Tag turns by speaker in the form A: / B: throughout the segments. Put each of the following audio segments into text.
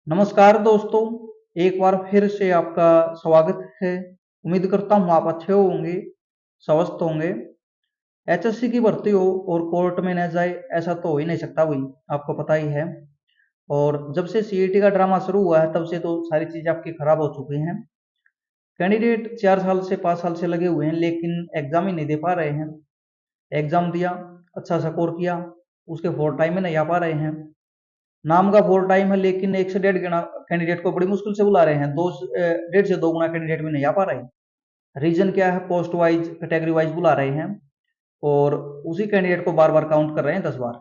A: नमस्कार दोस्तों, एक बार फिर से आपका स्वागत है। उम्मीद करता हूँ आप अच्छे होंगे, स्वस्थ होंगे। एचएससी की भर्ती हो और कोर्ट में न जाए, ऐसा तो हो ही नहीं सकता भाई, आपको पता ही है। और जब से सीईटी का ड्रामा शुरू हुआ है तब से तो सारी चीज़ें आपकी खराब हो चुकी हैं। कैंडिडेट 4 साल से 5 साल से लगे हुए हैं लेकिन एग्जाम ही नहीं दे पा रहे हैं। एग्जाम दिया, अच्छा स्कोर किया, उसके फोर टाइम में नहीं आ पा रहे हैं। नाम का फोर टाइम है लेकिन 1 से 1.5 गुना कैंडिडेट को बड़ी मुश्किल से बुला रहे हैं। 1.5 से 2 गुना कैंडिडेट भी नहीं आ पा रहे हैं। रीजन क्या है? पोस्ट वाइज, कैटेगरी वाइज बुला रहे हैं और उसी कैंडिडेट को बार बार काउंट कर रहे हैं 10 बार।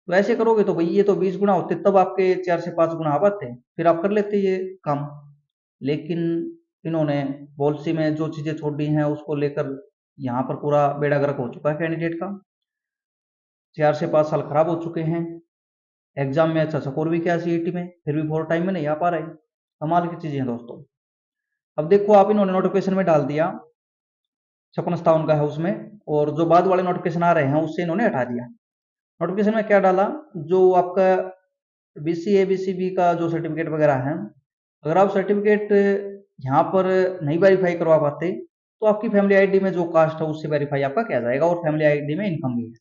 A: तो ऐसे करोगे तो भाई ये तो 20 गुना होते, तब आपके 4 से 5 गुना आ पाते, फिर आप कर लेते ये काम। लेकिन इन्होंने पॉलिसी में जो चीजें छोड़ दी हैं उसको लेकर यहाँ पर पूरा बेड़ा गर्क हो चुका है कैंडिडेट का। 4 से 5 साल खराब हो चुके हैं। एग्जाम में अच्छा स्कोर भी किया सीईटी में, फिर भी फोर टाइम में नहीं आ पा रहे। कमाल की चीजें हैं दोस्तों। अब देखो, आप इन्होंने नोटिफिकेशन में डाल दिया 56 का है उसमें, और जो बाद वाले नोटिफिकेशन आ रहे हैं उससे इन्होंने हटा दिया। नोटिफिकेशन में क्या डाला? जो आपका बीसीए बीसीबी का जो सर्टिफिकेट वगैरह है, अगर आप सर्टिफिकेट यहाँ पर नहीं वेरीफाई करवा पाते तो आपकी फैमिली आईडी में जो कास्ट है उससे वेरीफाई आपका किया जाएगा, और फैमिली आईडी में इनकम भी है।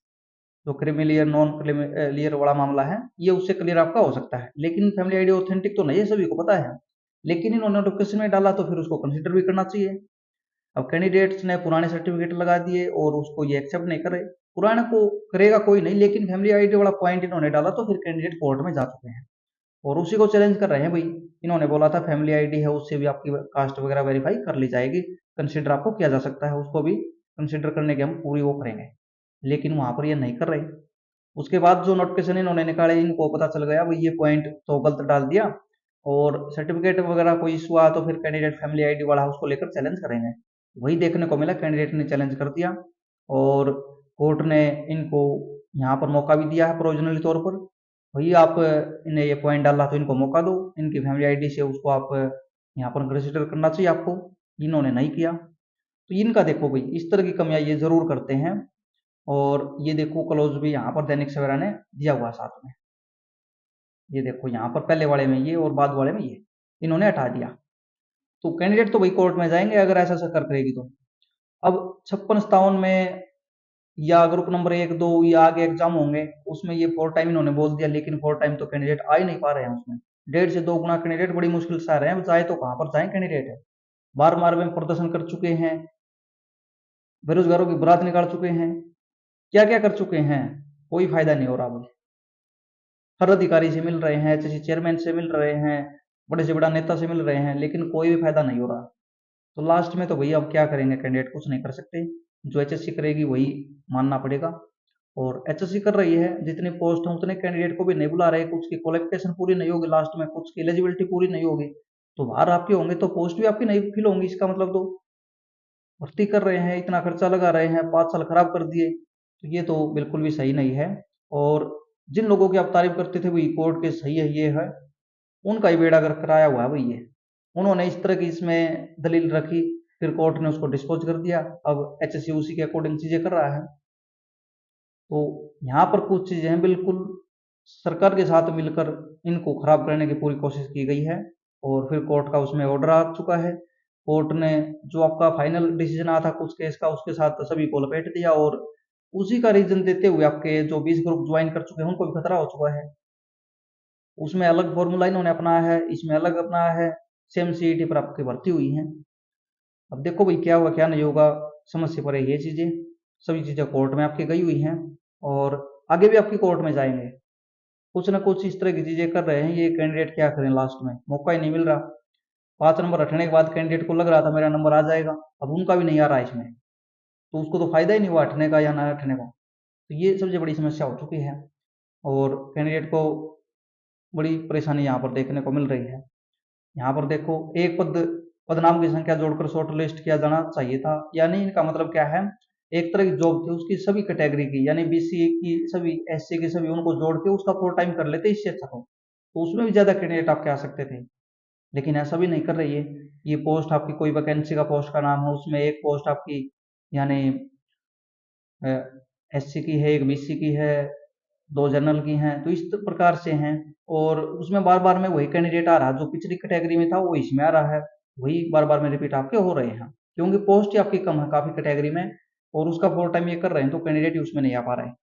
A: जो क्रिमिलियर नॉन क्रिमिलियर वाला मामला है ये उससे क्लियर आपका हो सकता है, लेकिन फैमिली आईडी ऑथेंटिक तो नहीं है, सभी को पता है। लेकिन इन्होंने नोटिफिकेशन में डाला तो फिर उसको कंसिडर भी करना चाहिए। अब कैंडिडेट्स ने पुराने सर्टिफिकेट लगा दिए और उसको ये एक्सेप्ट नहीं करे। पुराने को करेगा कोई नहीं, लेकिन फैमिली आईडी वाला पॉइंट इन्होंने डाला तो फिर कैंडिडेट कोर्ट में जा चुके हैं और उसी को चैलेंज कर रहे हैं भाई। इन्होंने बोला था फैमिली आईडी है उससे भी आपकी कास्ट वगैरह वेरीफाई कर ली जाएगी, कंसिडर आपको किया जा सकता है, उसको भी कंसिडर करने की हम पूरी वो करेंगे। लेकिन वहां पर ये नहीं कर रहे। उसके बाद जो नोटिफिकेशन इन्होंने निकाले, इनको पता चल गया भाई ये पॉइंट तो गलत डाल दिया, और सर्टिफिकेट वगैरह कोई इशू आया तो फिर कैंडिडेट फैमिली आईडी वाला उसको लेकर चैलेंज करेंगे। वही देखने को मिला, कैंडिडेट ने चैलेंज कर दिया और कोर्ट ने इनको यहाँ पर मौका भी दिया है प्रोविजनली तौर पर। भाई आप इन्हें ये पॉइंट डाला तो इनको मौका दो, इनकी फैमिली आईडी से उसको आप यहाँ पर कंसिडर करना चाहिए आपको। इन्होंने नहीं किया। तो इनका देखो भाई, इस तरह की कमियां ये जरूर करते हैं। और ये देखो क्लोज भी यहाँ पर दैनिक सवेरा ने दिया हुआ है साथ में। ये देखो यहाँ पर पहले वाले में ये और बाद वाले में ये, इन्होंने हटा दिया। तो कैंडिडेट तो भाई कोर्ट में जाएंगे अगर ऐसा ऐसा कर करेगी तो। अब 56-57 में या ग्रुप नंबर 1 2 या आगे एग्जाम होंगे उसमें ये फोर टाइम इन्होंने बोल दिया, लेकिन फोर टाइम तो कैंडिडेट आ ही नहीं पा रहे हैं उसमें। 1.5 से 2 गुना कैंडिडेट बड़ी मुश्किल से आ रहे हैं, जाए तो कहाँ पर जाए कैंडिडेट है। बार बार में प्रदर्शन कर चुके हैं, बेरोजगारों की बरात निकाल चुके हैं, क्या क्या कर चुके हैं, कोई फायदा नहीं हो रहा भाई। हर अधिकारी से मिल रहे हैं, एचएससी चेयरमैन से मिल रहे हैं, बड़े से बड़ा नेता से मिल रहे हैं, लेकिन कोई भी फायदा नहीं हो रहा। तो लास्ट में तो भैया अब क्या करेंगे, कैंडिडेट कुछ नहीं कर सकते। जो एचएससी करेगी वही मानना पड़ेगा। और एचएससी कर रही है, जितनी पोस्ट है उतने कैंडिडेट को भी नहीं बुला रहे, कुछ की क्वालिफिकेशन पूरी नहीं होगी, लास्ट में कुछ की एलिजिबिलिटी पूरी नहीं होगी, तो बाहर आपके होंगे तो पोस्ट भी आपकी नहीं फिल होंगी। इसका मतलब तो भर्ती कर रहे हैं, इतना खर्चा लगा रहे हैं, 5 साल खराब कर दिए, तो ये तो बिल्कुल भी सही नहीं है। और जिन लोगों की आप तारीफ करते थे भाई कोर्ट के सही है ये है, उनका ही बेड़ा गर्क कराया हुआ है भाई ये। उन्होंने इस तरह की इसमें दलील रखी, फिर कोर्ट ने उसको डिस्पोज कर दिया। अब एचएससी उसी के अकॉर्डिंग चीजें कर रहा है। तो यहाँ पर कुछ चीजें हैं बिल्कुल सरकार के साथ मिलकर इनको खराब करने की पूरी कोशिश की गई है, और फिर कोर्ट का उसमें ऑर्डर आ चुका है। कोर्ट ने जो आपका फाइनल डिसीजन आया था कुछ केस का, उसके साथ सभी को लपेट दिया, और उसी का रीजन देते हुए आपके जो 20 ग्रुप ज्वाइन कर चुके हैं उनको भी खतरा हो चुका है। उसमें अलग फॉर्मूला इन्होंने अपनाया है, इसमें अलग अपनाया है, सेम सीईटी पर आपकी भर्ती हुई है। अब देखो भाई क्या होगा क्या नहीं होगा, समझ से परे ये चीजें, सभी चीजें कोर्ट में आपकी गई हुई हैं और आगे भी आपकी कोर्ट में जाएंगे। कुछ ना कुछ इस तरह की चीजें कर रहे हैं ये कैंडिडेट, क्या करें, लास्ट में मौका ही नहीं मिल रहा। 5 नंबर हटने के बाद कैंडिडेट को लग रहा था मेरा नंबर आ जाएगा, अब उनका भी नहीं आ रहा है इसमें, तो उसको तो फायदा ही नहीं हुआ हटने का या ना हटने का। तो ये सबसे बड़ी समस्या हो चुकी है और कैंडिडेट को बड़ी परेशानी यहाँ पर देखने को मिल रही है। यहाँ पर देखो, एक पदनाम की संख्या जोड़कर शॉर्ट लिस्ट किया जाना चाहिए था, यानी इनका मतलब क्या है, एक तरह की जॉब थी उसकी सभी कैटेगरी की, यानी बीसी की सभी, एससी की सभी, उनको जोड़ के उसका फुल टाइम कर लेते, इससे अच्छा तो उसमें भी ज्यादा कैंडिडेट आपके आ सकते थे। लेकिन ऐसा भी नहीं कर रही है। ये पोस्ट आपकी कोई वैकेंसी का पोस्ट का नाम है, उसमें एक पोस्ट आपकी यानी एससी की है, एक बीसी की है, 2 जनरल की हैं, तो इस प्रकार से हैं। और उसमें बार बार में वही कैंडिडेट आ रहा है, जो पिछली कैटेगरी में था वो इसमें आ रहा है, वही बार बार में रिपीट आपके हो रहे हैं, क्योंकि पोस्ट ही आपकी कम है काफी कैटेगरी में, और उसका फुल टाइम ये कर रहे हैं तो कैंडिडेट ही उसमें नहीं आ पा रहे हैं।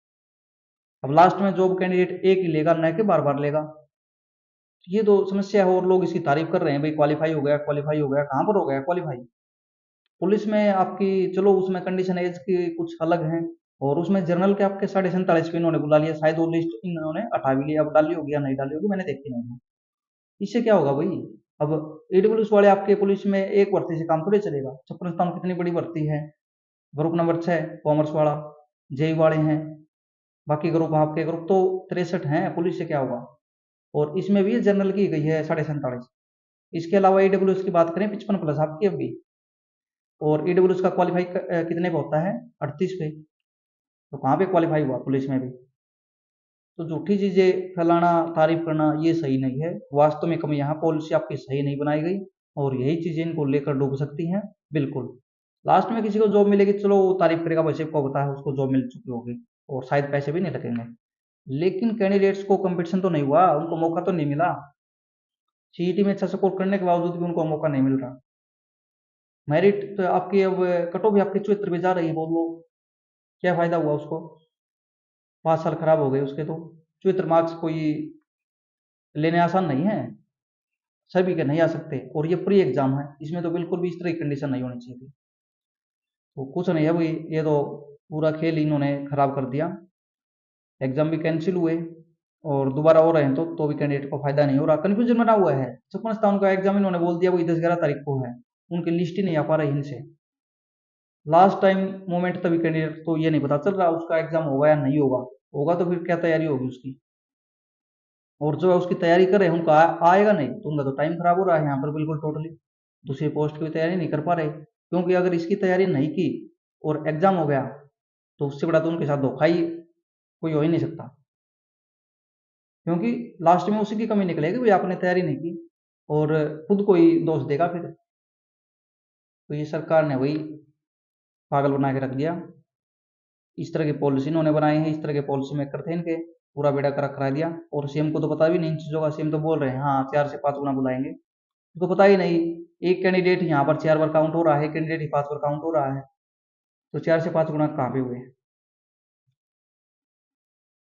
A: अब लास्ट में जॉब कैंडिडेट एक ही लेगा, न कि बार बार लेगा। ये तो समस्या है, और लोग इसकी तारीफ कर रहे हैं, भाई क्वालिफाई हो गया, क्वालिफाई हो गया, कहाँ पर हो गया क्वालिफाई? पुलिस में आपकी चलो उसमें कंडीशन एज की कुछ अलग है, और उसमें जनरल के आपके 47.5 पे इन्होंने बुला लिया, शायद वो लिस्ट इन्होंने हटा भी लिया, अब डाली होगी या नहीं डाली होगी, मैंने देखी नहीं है। इससे क्या होगा भाई? अब ईडब्ल्यूएस वाले आपके पुलिस में एक भर्ती से काम थोड़े चलेगा, छप्पन स्थान कितनी बड़ी भर्ती है, ग्रुप नंबर 6 कॉमर्स वाला, जेई वाले हैं, बाकी ग्रुप आपके ग्रुप तो 63 हैं, पुलिस से क्या होगा? और इसमें भी जनरल की गई है 47.5। इसके अलावा ईडब्ल्यूएस की बात करें 55 प्लस आपकी अभी, और ईडब्ल्यूएस का क्वालिफाई कितने पे होता है? 38 पे। तो कहाँ पे क्वालिफाई हुआ पुलिस में भी? तो झूठी चीजें फैलाना, तारीफ करना ये सही नहीं है। वास्तव में कमी यहाँ पॉलिसी आपकी सही नहीं बनाई गई, और यही चीजें इनको लेकर डूब सकती हैं। बिल्कुल लास्ट में किसी को जॉब मिलेगी, चलो वो तारीफ करेगा, वैसे को पता है उसको जॉब मिल चुकी होगी और शायद पैसे भी नहीं लगेंगे, लेकिन कैंडिडेट्स को कंपटीशन तो नहीं हुआ, उनको मौका तो नहीं मिला। सीईटी में अच्छा स्कोर करने के बावजूद भी उनको मौका नहीं मिल रहा। मेरिट तो आपकी अब कट ऑफ भी आपकी 74 पे जा रही है, बोल लो क्या फायदा हुआ उसको? 5 साल खराब हो गए उसके तो। 74 मार्क्स कोई लेने आसान नहीं है, सभी के नहीं आ सकते, और ये प्री एग्जाम है, इसमें तो बिल्कुल भी इस तरह की कंडीशन नहीं होनी चाहिए थी। तो कुछ नहीं है भाई, ये तो पूरा खेल इन्होंने खराब कर दिया। एग्जाम भी कैंसिल हुए, और दोबारा हो रहे हैं तो भी कैंडिडेट को फायदा नहीं हो रहा, कंफ्यूजन बना हुआ है। छप्पन स्थान का एग्जाम इन्होंने बोल दिया वही 10-11 तारीख को है, उनकी लिस्ट ही नहीं आ पा रही इनसे। लास्ट टाइम मोमेंट तभी कैंडिडेट तो ये नहीं पता चल रहा उसका एग्जाम होगा या नहीं होगा, होगा तो फिर क्या तैयारी होगी उसकी, और जो है उसकी तैयारी करे उनका आएगा नहीं, तो उनका तो टाइम खराब हो रहा है यहाँ पर बिल्कुल टोटली। दूसरी पोस्ट की तैयारी नहीं कर पा रहे, क्योंकि अगर इसकी तैयारी नहीं की और एग्जाम हो गया तो उससे बड़ा तो उनके साथ धोखा ही कोई हो ही नहीं सकता, क्योंकि लास्ट में उसी की कमी निकलेगी, भाई आपने तैयारी नहीं की, और खुद को ही दोष देगा फिर। तो ये सरकार ने वही पागल बना के रख दिया। इस तरह की पॉलिसी इन्होंने बनाई है, इस तरह के पॉलिसी मेकर थे इनके, पूरा बेड़ा कर करा दिया। और सीएम को तो पता भी नहीं इन चीजों का, सीएम तो बोल रहे हैं हाँ 4 से 5 गुना बुलाएंगे, उनको पता ही नहीं। एक कैंडिडेट यहाँ पर 4 बार काउंट हो रहा है, एक कैंडिडेट ही 5 बार काउंट हो रहा है, तो 4 से 5 गुना कहाँ पे हुए?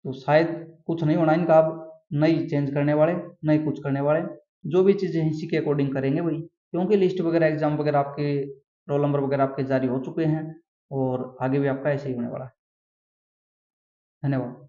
A: तो शायद कुछ नहीं होना इनका अब, नहीं चेंज करने वाले, नहीं कुछ करने वाले, जो भी चीजें हैं इसी के अकॉर्डिंग करेंगे वही, क्योंकि लिस्ट वगैरह एग्जाम वगैरह आपके रोल नंबर वगैरह आपके जारी हो चुके हैं, और आगे भी आपका ऐसे ही होने वाला है। धन्यवाद।